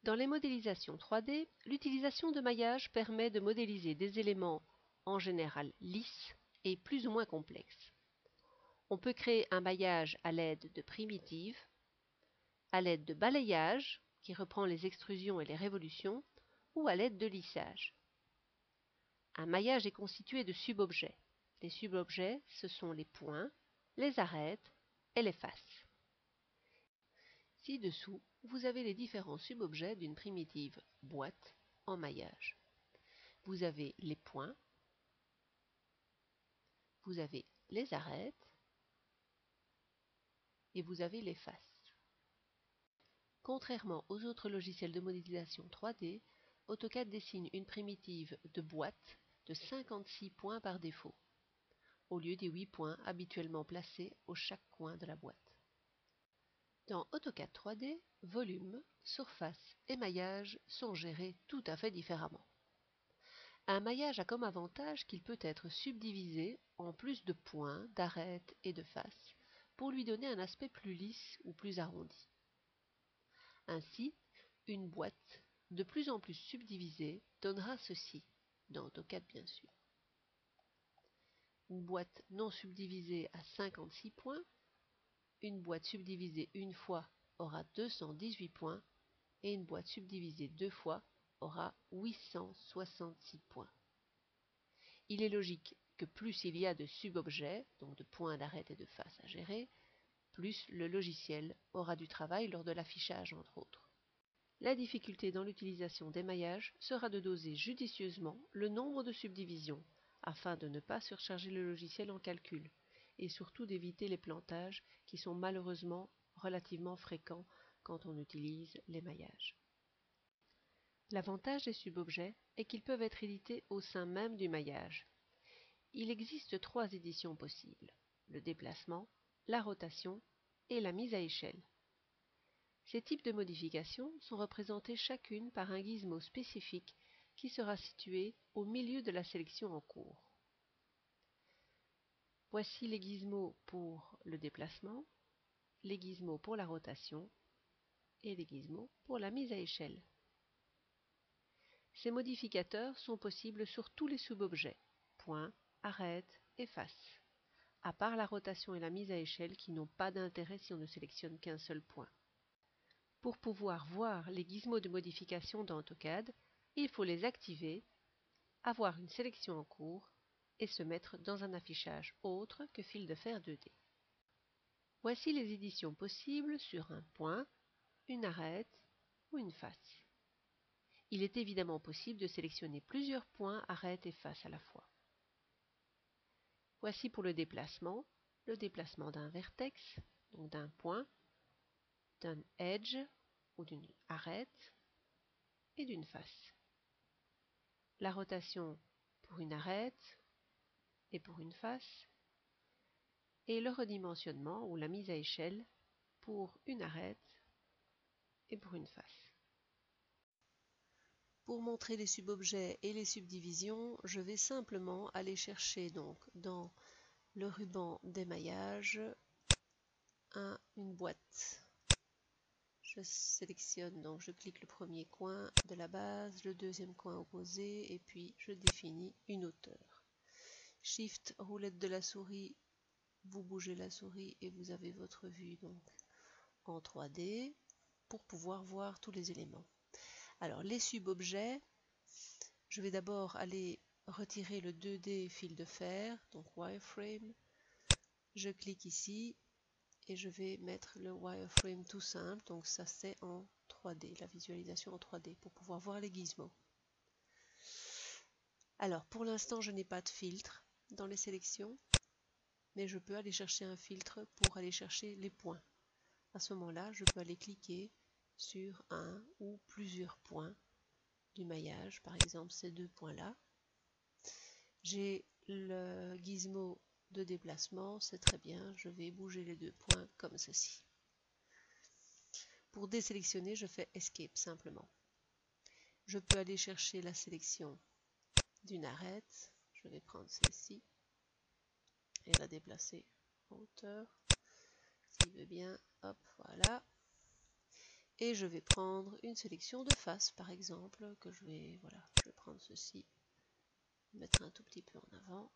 Dans les modélisations 3D, l'utilisation de maillage permet de modéliser des éléments en général lisses et plus ou moins complexes. On peut créer un maillage à l'aide de primitives, à l'aide de balayage, qui reprend les extrusions et les révolutions, ou à l'aide de lissage. Un maillage est constitué de subobjets. Les subobjets, ce sont les points, les arêtes et les faces. Ci-dessous, vous avez les différents subobjets d'une primitive boîte en maillage. Vous avez les points, vous avez les arêtes et vous avez les faces. Contrairement aux autres logiciels de modélisation 3D, AutoCAD dessine une primitive de boîte de 56 points par défaut, au lieu des 8 points habituellement placés au chaque coin de la boîte. Dans AutoCAD 3D, volume, surface et maillage sont gérés tout à fait différemment. Un maillage a comme avantage qu'il peut être subdivisé en plus de points, d'arêtes et de faces pour lui donner un aspect plus lisse ou plus arrondi. Ainsi, une boîte de plus en plus subdivisée donnera ceci, dans AutoCAD bien sûr. Une boîte non subdivisée a 56 points, une boîte subdivisée une fois aura 218 points et une boîte subdivisée deux fois aura 866 points. Il est logique que plus il y a de subobjets, donc de points, d'arêtes et de faces à gérer, plus le logiciel aura du travail lors de l'affichage entre autres. La difficulté dans l'utilisation des maillages sera de doser judicieusement le nombre de subdivisions afin de ne pas surcharger le logiciel en calcul et surtout d'éviter les plantages qui sont malheureusement relativement fréquents quand on utilise les maillages. L'avantage des subobjets est qu'ils peuvent être édités au sein même du maillage. Il existe 3 éditions possibles: le déplacement, la rotation et la mise à échelle. Ces types de modifications sont représentés chacune par un gizmo spécifique qui sera situé au milieu de la sélection en cours. Voici les gizmos pour le déplacement, les gizmos pour la rotation et les gizmos pour la mise à échelle. Ces modificateurs sont possibles sur tous les subobjets, points, arêtes et faces, à part la rotation et la mise à échelle qui n'ont pas d'intérêt si on ne sélectionne qu'un seul point. Pour pouvoir voir les gizmos de modification dans AutoCAD, il faut les activer, avoir une sélection en cours et se mettre dans un affichage autre que fil de fer 2D. Voici les éditions possibles sur un point, une arête ou une face. Il est évidemment possible de sélectionner plusieurs points, arêtes et faces à la fois. Voici pour le déplacement d'un vertex, donc d'un point, d'un edge ou d'une arête et d'une face. La rotation pour une arête et pour une face, et le redimensionnement ou la mise à échelle pour une arête et pour une face. Pour montrer les subobjets et les subdivisions, je vais simplement aller chercher donc dans le ruban d'émaillage une boîte. Je sélectionne, donc je clique le premier coin de la base, le deuxième coin opposé et puis je définis une hauteur. Shift, roulette de la souris, vous bougez la souris et vous avez votre vue donc en 3D pour pouvoir voir tous les éléments. Alors les subobjets, je vais d'abord aller retirer le 2D fil de fer, donc wireframe. Je clique ici et je vais mettre le wireframe tout simple, donc ça c'est en 3D, la visualisation en 3D pour pouvoir voir les gizmos. Alors pour l'instant je n'ai pas de filtre dans les sélections, mais je peux aller chercher un filtre pour aller chercher les points. À ce moment-là, je peux aller cliquer sur un ou plusieurs points du maillage, par exemple ces deux points-là. J'ai le gizmo de déplacement, c'est très bien, je vais bouger les deux points comme ceci. Pour désélectionner, je fais Escape simplement. Je peux aller chercher la sélection d'une arête, je vais prendre celle-ci et la déplacer en hauteur, s'il veut bien, hop, voilà. Et je vais prendre une sélection de face, par exemple, que je vais prendre ceci, mettre un tout petit peu en avant.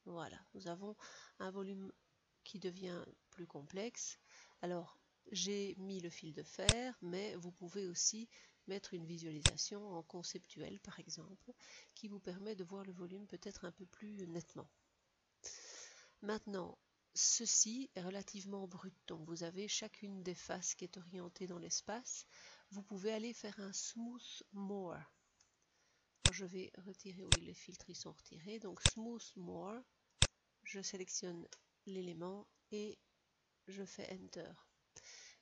Voilà, nous avons un volume qui devient plus complexe. Alors, j'ai mis le fil de fer, mais vous pouvez aussi mettre une visualisation en conceptuel, par exemple, qui vous permet de voir le volume peut-être un peu plus nettement. Maintenant, ceci est relativement brut, donc vous avez chacune des faces qui est orientée dans l'espace. Vous pouvez aller faire un smooth more. Alors, je vais retirer, oui, les filtres ils sont retirés, donc smooth more. Je sélectionne l'élément et je fais Enter.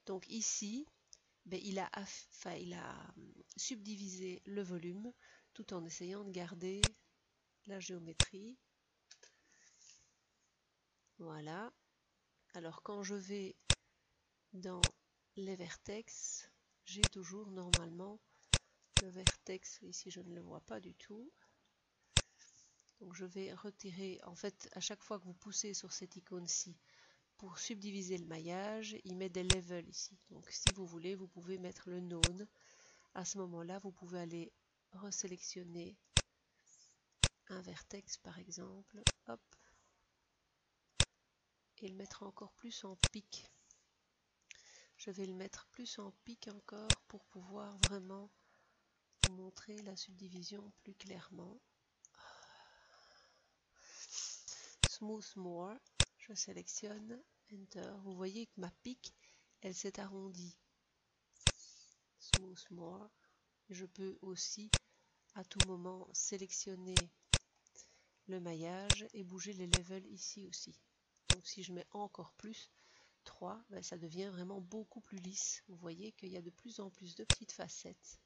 Donc ici, il a subdivisé le volume tout en essayant de garder la géométrie. Voilà. Alors quand je vais dans les vertex, j'ai toujours normalement le vertex, ici je ne le vois pas du tout. Donc je vais retirer, en fait à chaque fois que vous poussez sur cette icône-ci, pour subdiviser le maillage, il met des levels ici. Donc si vous voulez, vous pouvez mettre le node. À ce moment-là, vous pouvez aller resélectionner un vertex par exemple, hop, et le mettre encore plus en pic. Je vais le mettre plus en pic encore pour pouvoir vraiment vous montrer la subdivision plus clairement. Smooth more, je sélectionne, Enter. Vous voyez que ma pique, elle s'est arrondie. Smooth more. Je peux aussi à tout moment sélectionner le maillage et bouger les levels ici aussi. Donc si je mets encore plus 3, ça devient vraiment beaucoup plus lisse. Vous voyez qu'il y a de plus en plus de petites facettes.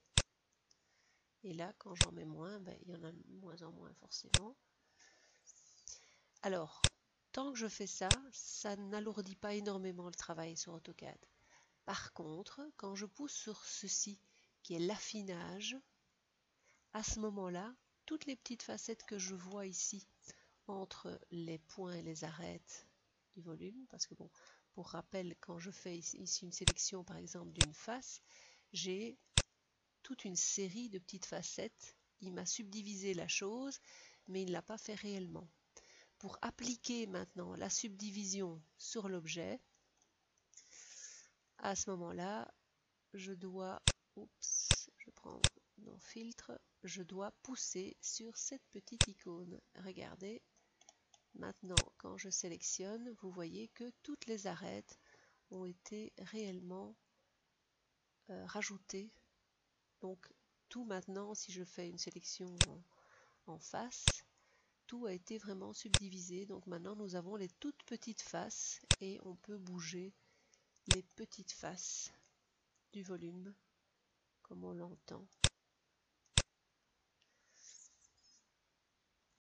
Et là, quand j'en mets moins, il y en a de moins en moins forcément. Alors, tant que je fais ça, ça n'alourdit pas énormément le travail sur AutoCAD. Par contre, quand je pousse sur ceci, qui est l'affinage, à ce moment-là, toutes les petites facettes que je vois ici, entre les points et les arêtes du volume, parce que bon, pour rappel, quand je fais ici une sélection par exemple d'une face, j'ai toute une série de petites facettes. Il m'a subdivisé la chose, mais il ne l'a pas fait réellement. Pour appliquer maintenant la subdivision sur l'objet, à ce moment-là, je dois, je prends mon filtre, je dois pousser sur cette petite icône. Regardez, maintenant quand je sélectionne, vous voyez que toutes les arêtes ont été réellement rajoutées. Donc tout maintenant, si je fais une sélection en face, tout a été vraiment subdivisé. Donc maintenant nous avons les toutes petites faces et on peut bouger les petites faces du volume comme on l'entend.